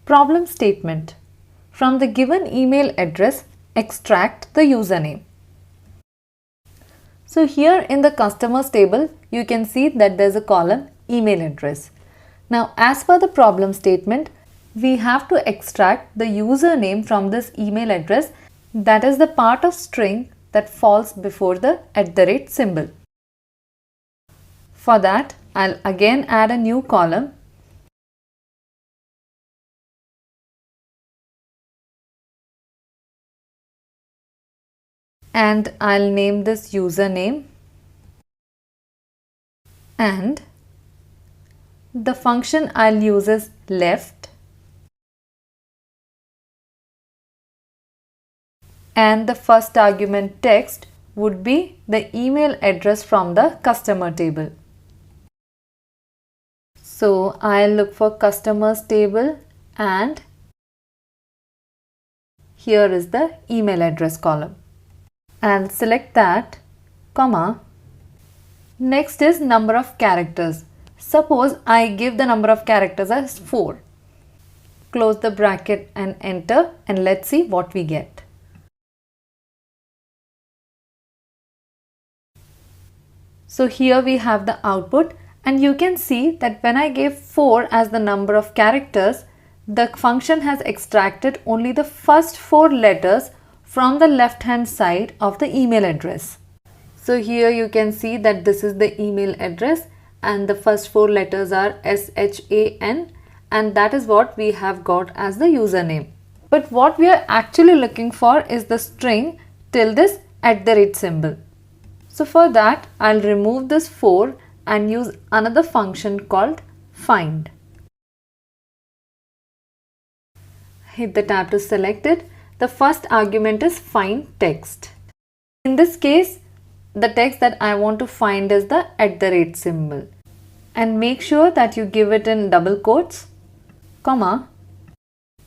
Problem statement. From the given email address, extract the username. So here in the customers table, you can see that there's a column email address. Now as per the problem statement, we have to extract the username from this email address, that is the part of string that falls before the @ symbol. For that, I'll again add a new column and I'll name this username, and the function I'll use is left, and the first argument text would be the email address from the customer table. So I'll look for customers table and here is the email address column. I'll select that, comma. Next is number of characters. Suppose I give the number of characters as 4. Close the bracket and enter, and let's see what we get. So here we have the output, and you can see that when I gave 4 as the number of characters, the function has extracted only the first 4 letters from the left hand side of the email address. So here you can see that this is the email address and the first 4 letters are SHAN, and that is what we have got as the username. But what we are actually looking for is the string till this @ symbol. So for that, I'll remove this 4 and use another function called find. Hit the tab to select it. The first argument is find text. In this case, the text that I want to find is the @ symbol. And make sure that you give it in double quotes, comma.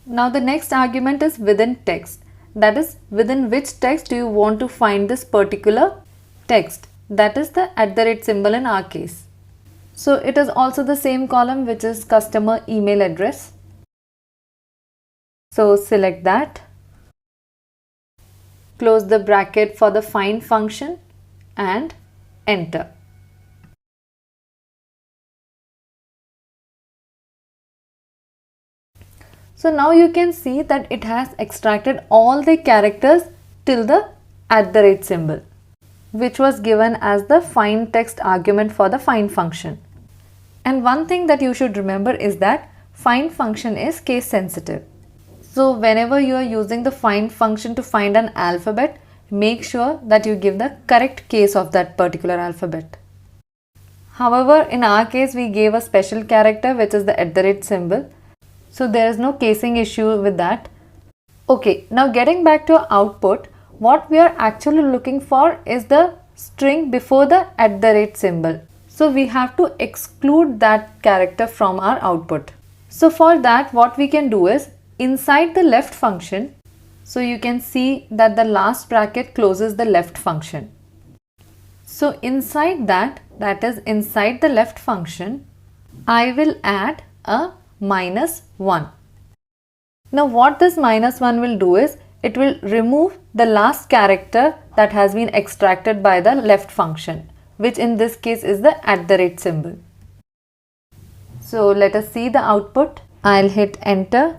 Now the next argument is within text. That is, within which text do you want to find this particular text? That is the @ symbol in our case. So it is also the same column, which is customer email address. So select that. Close the bracket for the find function and enter. So now you can see that it has extracted all the characters till the @ symbol, which was given as the find text argument for the find function. And one thing that you should remember is that find function is case sensitive. So whenever you are using the find function to find an alphabet, make sure that you give the correct case of that particular alphabet. However, in our case, we gave a special character, which is the @ symbol. So there is no casing issue with that. Okay, now getting back to our output, what we are actually looking for is the string before the @ symbol. So we have to exclude that character from our output. So for that, what we can do is inside the left function, so you can see that the last bracket closes the left function. So inside that is inside the left function, I will add a -1. Now what this -1 will do is, it will remove the last character that has been extracted by the left function, which in this case is the @ symbol. So let us see the output. I'll hit enter.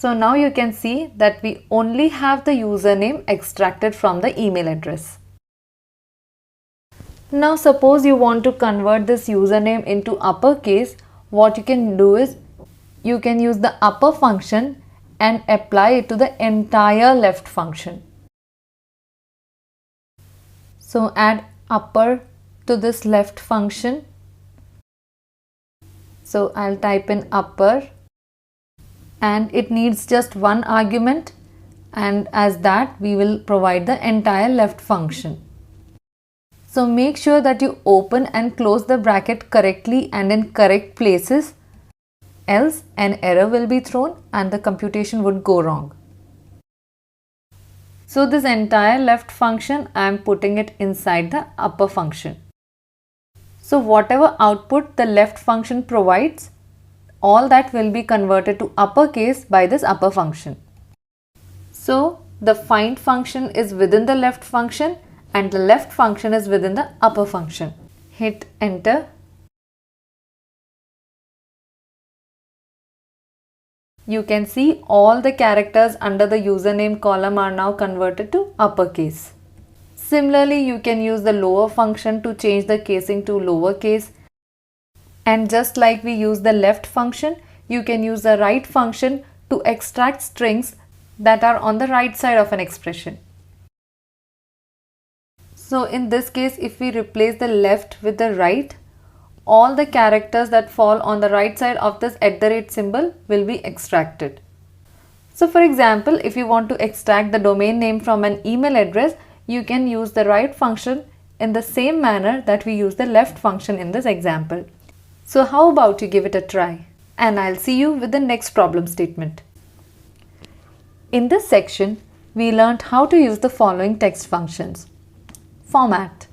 So now you can see that we only have the username extracted from the email address. Now suppose you want to convert this username into uppercase, what you can do is you can use the upper function and apply it to the entire left function. So add upper to this left function. So I'll type in upper, and it needs just one argument, and as that we will provide the entire left function. So make sure that you open and close the bracket correctly and in correct places, else an error will be thrown and the computation would go wrong. So this entire left function, I am putting it inside the upper function. So whatever output the left function provides, all that will be converted to uppercase by this upper function. So the find function is within the left function and the left function is within the upper function. Hit enter. You can see all the characters under the username column are now converted to uppercase. Similarly, you can use the lower function to change the casing to lowercase. And just like we use the left function, you can use the right function to extract strings that are on the right side of an expression. So in this case, if we replace the left with the right, all the characters that fall on the right side of this @ symbol will be extracted. So for example, if you want to extract the domain name from an email address, you can use the right function in the same manner that we use the left function in this example. So how about you give it a try? And I'll see you with the next problem statement. In this section, we learned how to use the following text functions. Format.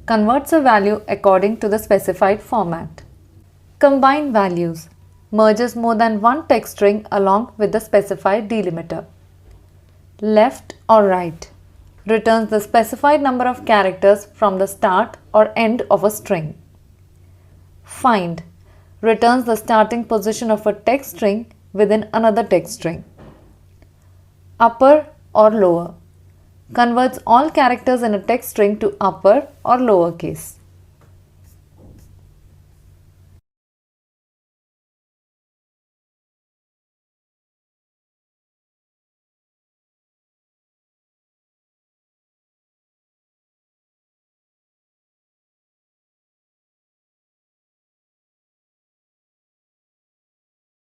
Converts a value according to the specified format. Combine values. Merges more than one text string along with the specified delimiter. Left or right. Returns the specified number of characters from the start or end of a string. Find. Returns the starting position of a text string within another text string. Upper or lower. Converts all characters in a text string to upper or lower case.